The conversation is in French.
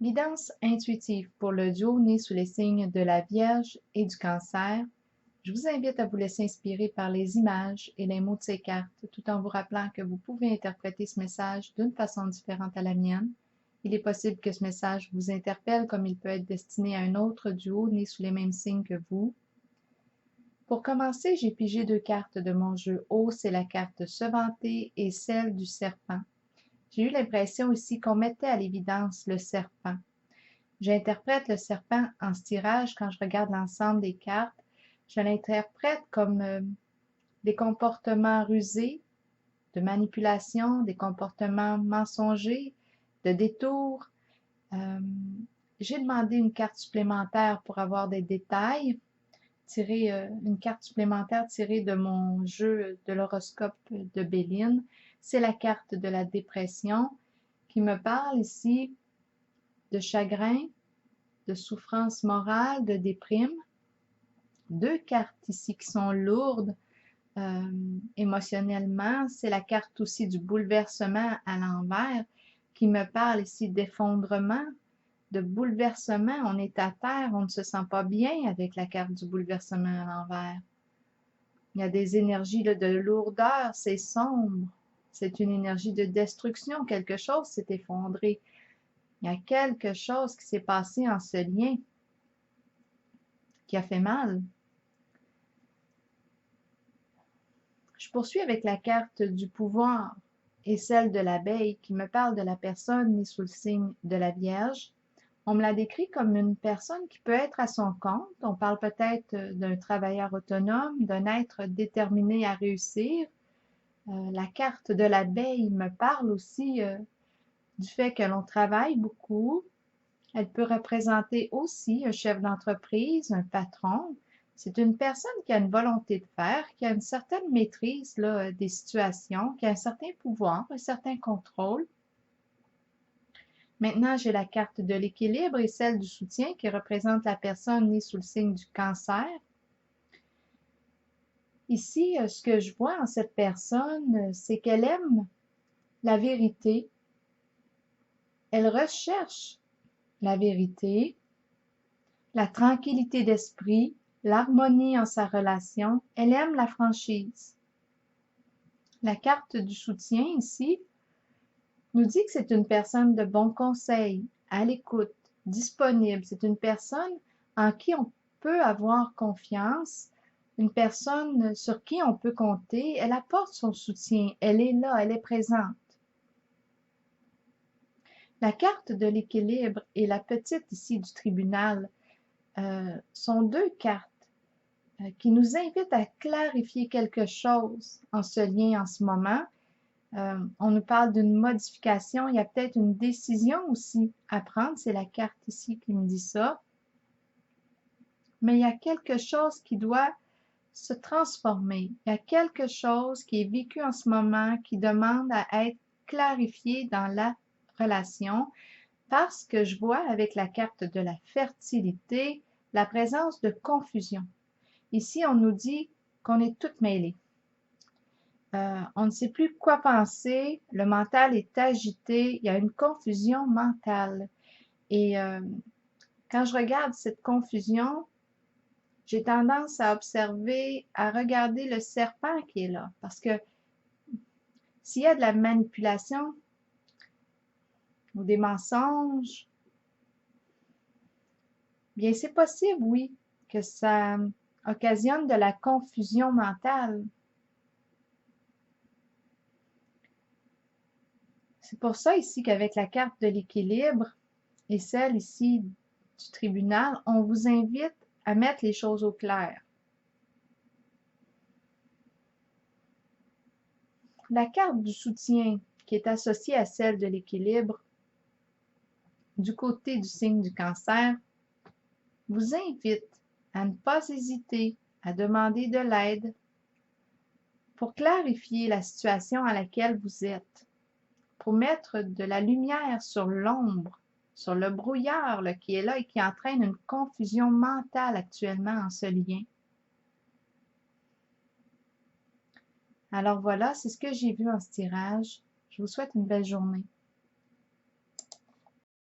Guidance intuitive pour le duo né sous les signes de la Vierge et du Cancer. Je vous invite à vous laisser inspirer par les images et les mots de ces cartes, tout en vous rappelant que vous pouvez interpréter ce message d'une façon différente à la mienne. Il est possible que ce message vous interpelle comme il peut être destiné à un autre duo né sous les mêmes signes que vous. Pour commencer, j'ai pigé 2 cartes de mon jeu haut, c'est la carte Se vanter et celle du serpent. J'ai eu l'impression ici qu'on mettait à l'évidence le serpent. J'interprète le serpent en ce tirage quand je regarde l'ensemble des cartes. Je l'interprète comme des comportements rusés, de manipulation, des comportements mensongers, de détours. J'ai demandé une carte supplémentaire pour avoir des détails, une carte supplémentaire tirée de mon jeu de l'horoscope de Béline. C'est la carte de la dépression qui me parle ici de chagrin, de souffrance morale, de déprime. 2 cartes ici qui sont lourdes émotionnellement. C'est la carte aussi du bouleversement à l'envers qui me parle ici d'effondrement, de bouleversement. On est à terre, on ne se sent pas bien avec la carte du bouleversement à l'envers. Il y a des énergies là, de lourdeur, c'est sombre. C'est une énergie de destruction, quelque chose s'est effondré. Il y a quelque chose qui s'est passé en ce lien qui a fait mal. Je poursuis avec la carte du pouvoir et celle de l'abeille qui me parle de la personne née sous le signe de la Vierge. On me la décrit comme une personne qui peut être à son compte. On parle peut-être d'un travailleur autonome, d'un être déterminé à réussir. La carte de l'abeille me parle aussi du fait que l'on travaille beaucoup. Elle peut représenter aussi un chef d'entreprise, un patron. C'est une personne qui a une volonté de faire, qui a une certaine maîtrise là, des situations, qui a un certain pouvoir, un certain contrôle. Maintenant, j'ai la carte de l'équilibre et celle du soutien qui représente la personne née sous le signe du Cancer. Ici, ce que je vois en cette personne, c'est qu'elle aime la vérité. Elle recherche la vérité, la tranquillité d'esprit, l'harmonie en sa relation. Elle aime la franchise. La carte du soutien ici nous dit que c'est une personne de bons conseils, à l'écoute, disponible. C'est une personne en qui on peut avoir confiance, une personne sur qui on peut compter. Elle apporte son soutien, elle est là, elle est présente. La carte de l'équilibre et la petite ici du tribunal sont 2 cartes qui nous invitent à clarifier quelque chose en ce lien en ce moment. On nous parle d'une modification, il y a peut-être une décision aussi à prendre, c'est la carte ici qui me dit ça. Mais il y a quelque chose qui doit se transformer. Il y a quelque chose qui est vécu en ce moment qui demande à être clarifié dans la relation parce que je vois avec la carte de la fertilité la présence de confusion. Ici, on nous dit qu'on est toutes mêlées. On ne sait plus quoi penser, le mental est agité, il y a une confusion mentale. Et quand je regarde cette confusion, j'ai tendance à observer, à regarder le serpent qui est là. Parce que s'il y a de la manipulation ou des mensonges, bien c'est possible, oui, que ça occasionne de la confusion mentale. C'est pour ça ici qu'avec la carte de l'équilibre et celle ici du tribunal, on vous invite à mettre les choses au clair. La carte du soutien qui est associée à celle de l'équilibre du côté du signe du Cancer vous invite à ne pas hésiter à demander de l'aide pour clarifier la situation à laquelle vous êtes, pour mettre de la lumière sur l'ombre, sur le brouillard là, qui est là et qui entraîne une confusion mentale actuellement en ce lien. Alors voilà, c'est ce que j'ai vu en ce tirage. Je vous souhaite une belle journée.